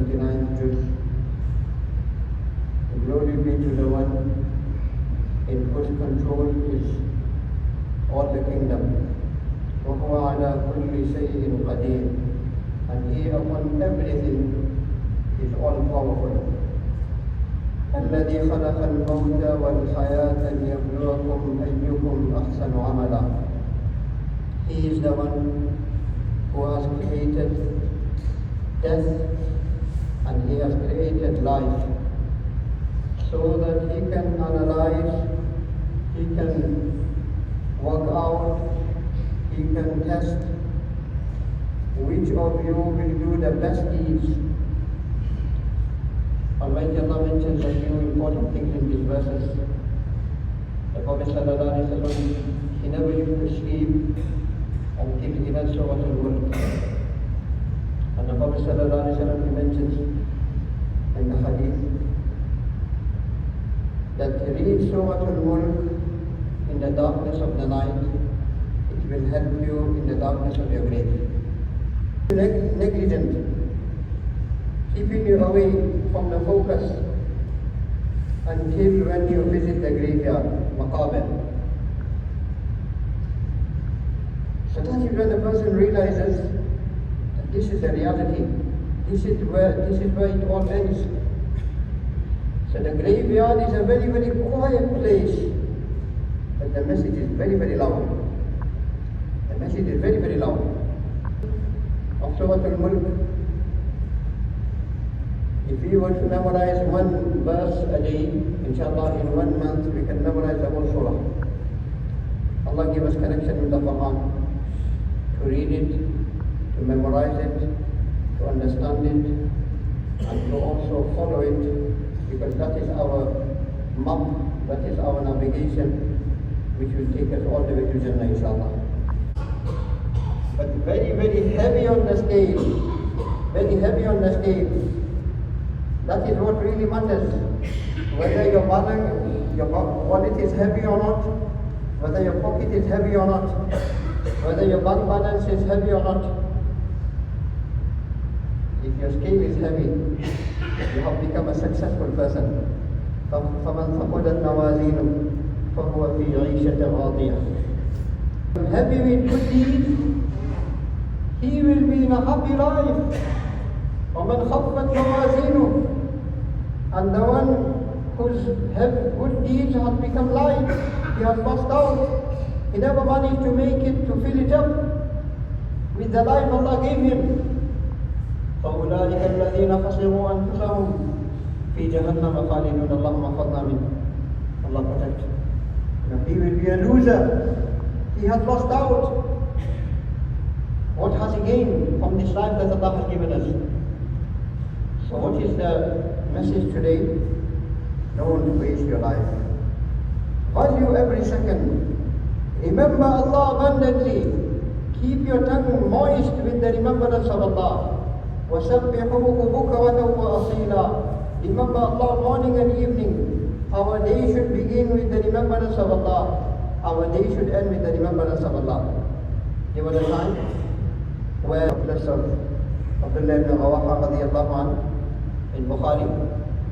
29th juz. Glory be to the one in whose control is all the kingdom. وَهُوَ عَلَى كُلِّ شَيْءٍ قَدِيرٌ, and He upon everything is all powerful. الذي خلق الموت والحياة ليبلوكم أيكم أحسن عملا. He is the one who has created death and He has created life, so that He can analyze, He can work out, He can test which of you will do the best deeds. Almighty Allah mentions a few important things in these verses. The Prophet ﷺ, he never used to sleep until he read Surah Al-Mulk. And the Prophet ﷺ, he mentions in the hadith that read Surah Al-Mulk in the darkness of the night, it will help you in the darkness of your grave. Negligent, keeping you away from the focus until when you visit the graveyard, maqabir. So that is when the person realizes that this is the reality. This is where it all ends. So the graveyard is a very, very quiet place, but the message is very, very loud. The message is very, very loud. Of Surah Al-Mulk, if we were to memorize one verse a day, inshallah in 1 month we can memorize the whole surah. Allah give us connection with the Quran, to read it, to memorize it, to understand it, and to also follow it, because that is our map, that is our navigation, which will take us all the way to Jannah, inshallah. But very, very heavy on the scale, very heavy on the scale. That is what really matters. Whether your wallet is heavy or not, whether your pocket is heavy or not, whether your bank balance is heavy or not. If your scale is heavy, you have become a successful person. فَمَنْ ثَقُلَتْ مَوَازِينُهُ فَهُوَ فِي عِيشَةٍ رَاضِيَةٍ. Heavy with good deeds, he will be in a happy life. وَمَنْ خَفَّتْ مَوَازِينُهُ, and the one whose good deeds has become light, he has lost out. He never managed to make it, to fill it up with the life Allah gave him. فَأُولَٰئِكَ الَّذِينَ خَسِرُوا أَنفُسَهُمْ فِي جَهَنَّمَ خَالِدُونَ. اللهم احفظنا منه. Allah protect. He will be a loser. He has lost out. What has he gained from this life that Allah has given us? So what is the message today? Don't waste your life. Value every second. Remember Allah abundantly. Keep your tongue moist with the remembrance of Allah. وَسَبِّحُوهُ بُكْرَةً وَأَصِيلًا. Remember Allah morning and evening. Our day should begin with the remembrance of Allah. Our day should end with the remembrance of Allah. There was a time where Abdullah ibn Rawaha radiyallahu anhu in Bukhari,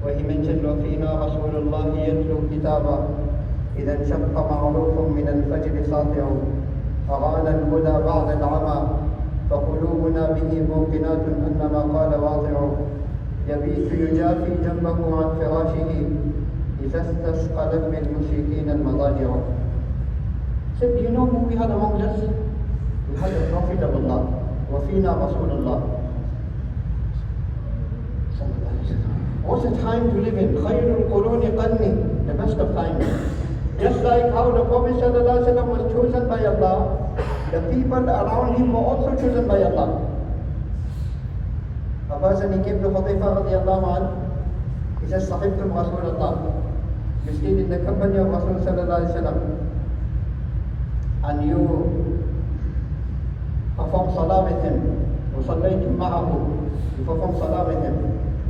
where he mentioned وَفِينَا رَسُولُ اللَّهِ يَتْلُو كِتَابًا إِذَا انشَقَّ مَعْرُوفٌ مِنَ الْفَجْرِ سَاطِعٌ أَرَانَا الْهُدَى بَعْدَ الْعَمَى فَقُلُوبُنَا بِهِ مُوقِنَاتٌ أَنَّمَا قَالَ وَاضِعٌ يَبِيتُ يُجَافِي جَنبَهُ عَنْ فِرَاشِهِ إِذَا اسْتَثْقَلَتْ بِالْمُشْرِكِينَ الْمَضَاجِعُ. Said, do you know who we had among us? We had the Prophet of Allah. وَفِينَا رَسُولُ اللَّهِ. What's the time to live in? خَيْرُ الْقُرُونِ قَرْنِي, the best of times. Just like how the Prophet ﷺ was chosen by Allah, the people around him were also chosen by Allah. A person, he came to Hudayfa radiallahu anhu, he says, صَحِبْتُمْ رَسُولَ اللَّهِ. You stayed in the company of Rasul sallallahu alayhi wa sallam, and you perform salah with him. وَصَلَّيْتُمْ مَعَهُ. You perform salah with him.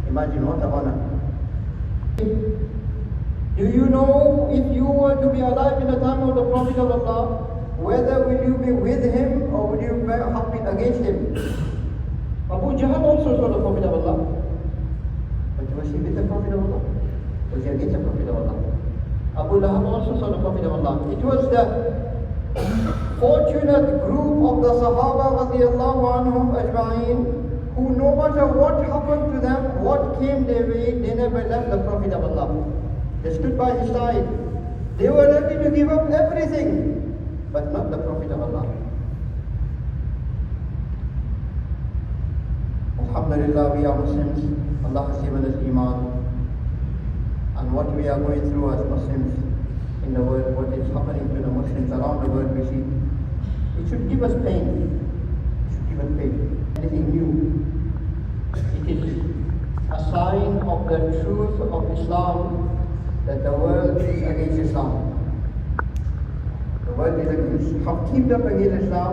Imagine what a honor. Do you know if you were to be alive in the time of the Prophet of Allah, whether will you be with him or will you have been against him? Abu Jahl also saw the Prophet of Allah. Lahab also saw the Prophet of Allah. It was the fortunate group of the Sahaba radiallahu anhum ajma'in who no matter what happened to them, what came their way, they never left the Prophet of Allah. They stood by his side. They were ready to give up everything, but not the Prophet of Allah. Alhamdulillah, we are Muslims. Allah has given us Iman. And what we are going through as Muslims in the world, what is happening to the Muslims around the world, we see, it should give us pain. It should give us pain. Anything new. It is a sign of the truth of Islam that the world is against Islam. The world is against, have teamed up against Islam,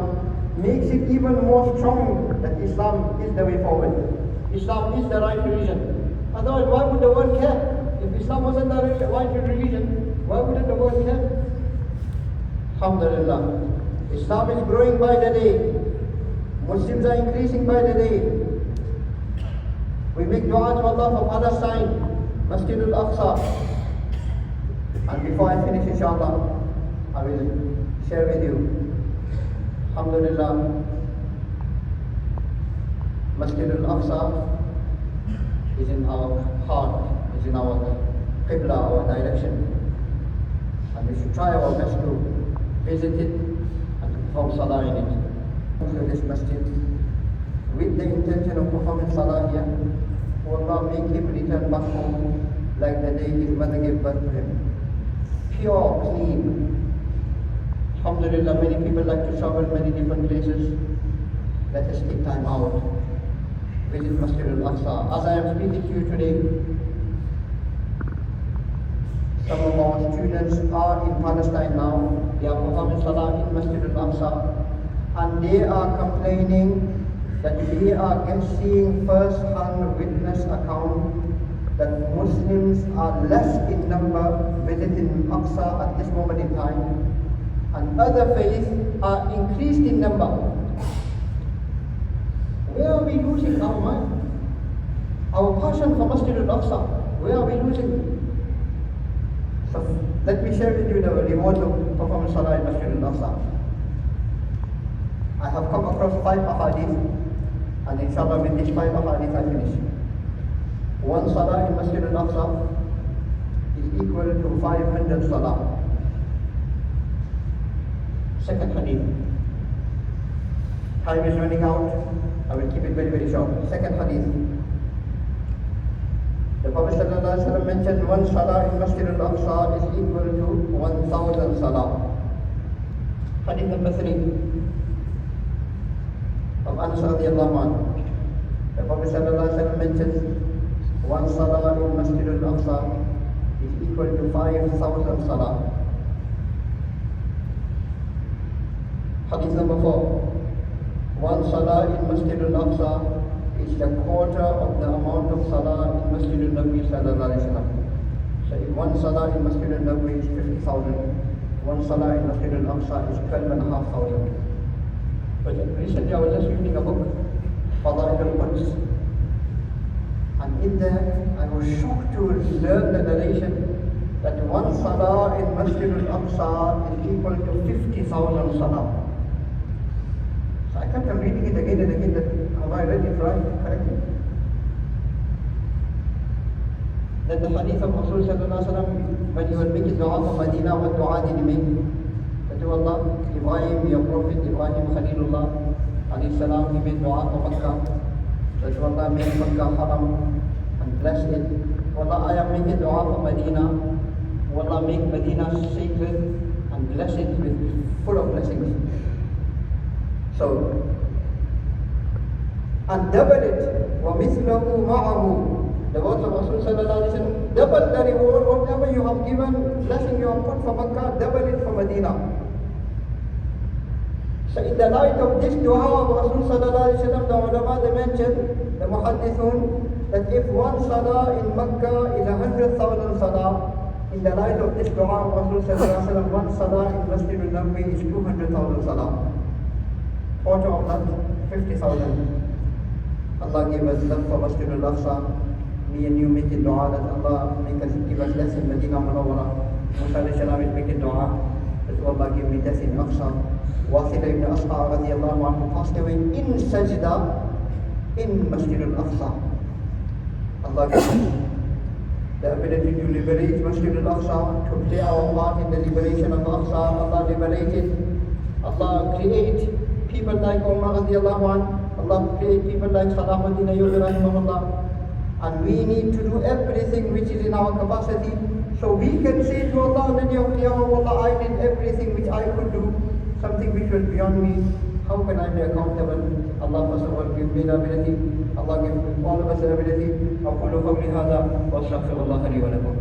makes it even more strong that Islam is the way forward. Islam is the right religion. Otherwise, why would the world care? If Islam wasn't the right religion, why wouldn't the world care? Alhamdulillah. Islam is growing by the day. Muslims are increasing by the day. We make dua to Allah for Palestine, Masjid al-Aqsa. And before I finish, inshallah, I will share with you. Alhamdulillah, Masjid al-Aqsa is in our heart, is in our Qibla, our direction. And we should try our best to visit it and to perform salah in it. To this masjid, with the intention of performing salah here, oh Allah, make him return back home like the day his mother gave birth to him. Pure, clean. Alhamdulillah, many people like to travel many different places. Let us take time out. Visit Masjid al-Aqsa. As I am speaking to you today, some of our students are in Palestine now. They are performing salah in Masjid al-Aqsa. And they are complaining that they are seeing first-hand witness account that Muslims are less in number visiting Aqsa at this moment in time, and other faiths are increased in number. Where are we losing our mind? Our passion for Masjid al-Aqsa, where are we losing? So let me share with you the reward of performing salah in Masjid al-Aqsa. I have come across 5 ahadith, and inshallah with these 5 ahadith I finish. One salah in Masjid al-Aqsa is equal to 500 salah. Second hadith. Time is running out. I will keep it very, very short. Second hadith. The Prophet ﷺ mentioned one salah in Masjid al-Aqsa is equal to 1,000 salah. Hadith number 3 of Anas radiallahu anhu. The Prophet ﷺ mentions one salah in Masjid al-Aqsa is equal to 5,000 salah. Hadith number 4. One salah in Masjid al-Aqsa is the quarter of the amount of salah in Masjid al-Nabi sallallahu alayhi wa sallam. So if one salah in Masjid al-Nabi is 50,000, one salah in Masjid al-Aqsa is 12,500. But recently I was just reading a book, Fadail al-Quds. And in there I was shocked to learn the narration that one salah in Masjid al-Aqsa is equal to 50,000 salah. So I kept on reading it again and again, that have I read it right, correctly? Then the hadith of Rasul sallallahu alaihi wasallam, when he was making dua for Medina, what dua did he make? That to Allah, Ibrahim, your Prophet Ibrahim Khalilullah alayhi salam, he made dua for Makkah. That to Allah, make Makkah haram and bless it. Allah, I am making dua for Medina. Allah, make Medina sacred and bless it with full of blessings. So, and double it, وَمِثْلَهُ مَعَهُ. The words of Rasul sallallahu alayhi wa sallam, double the reward, whatever you have given, blessing you have put for Makkah, double it for Medina. So in the light of this dua of Rasul sallallahu alayhi wa sallam, the ulama, they mentioned, the muhaddithun, that if one salah in Makkah is 100,000 salah, in the light of this dua of Rasul sallallahu alayhi wa sallam, one salah in Masjid al-Nabi is 200,000 salah. Quarter of that, 50,000. Allah gave us love for Masjid al-Aqsa. Me and you make it dua that Allah make us, give us less in Medina Munawwara. Musa alayhi salam is making dua. That Allah give me death in Aqsa. Wasila ibn Asqa radiallahu anhu passed away in sajda in Masjid al-Aqsa. Allah gives us the ability to liberate Masjid al-Aqsa, to play our part in the liberation of Aqsa. Allah liberated. Allah create people like Umar radiallahu anhu. Allah create people like Salahuddin Ayyubi rahimahullah. And we need to do everything which is in our capacity. So we can say to Allah, Allah, I did everything which I could do, something which was beyond me. How can I be accountable? Allah first of all give me the ability. Allah give all of us the ability. أقول قولي هذا وأستغفر الله لي ولكم.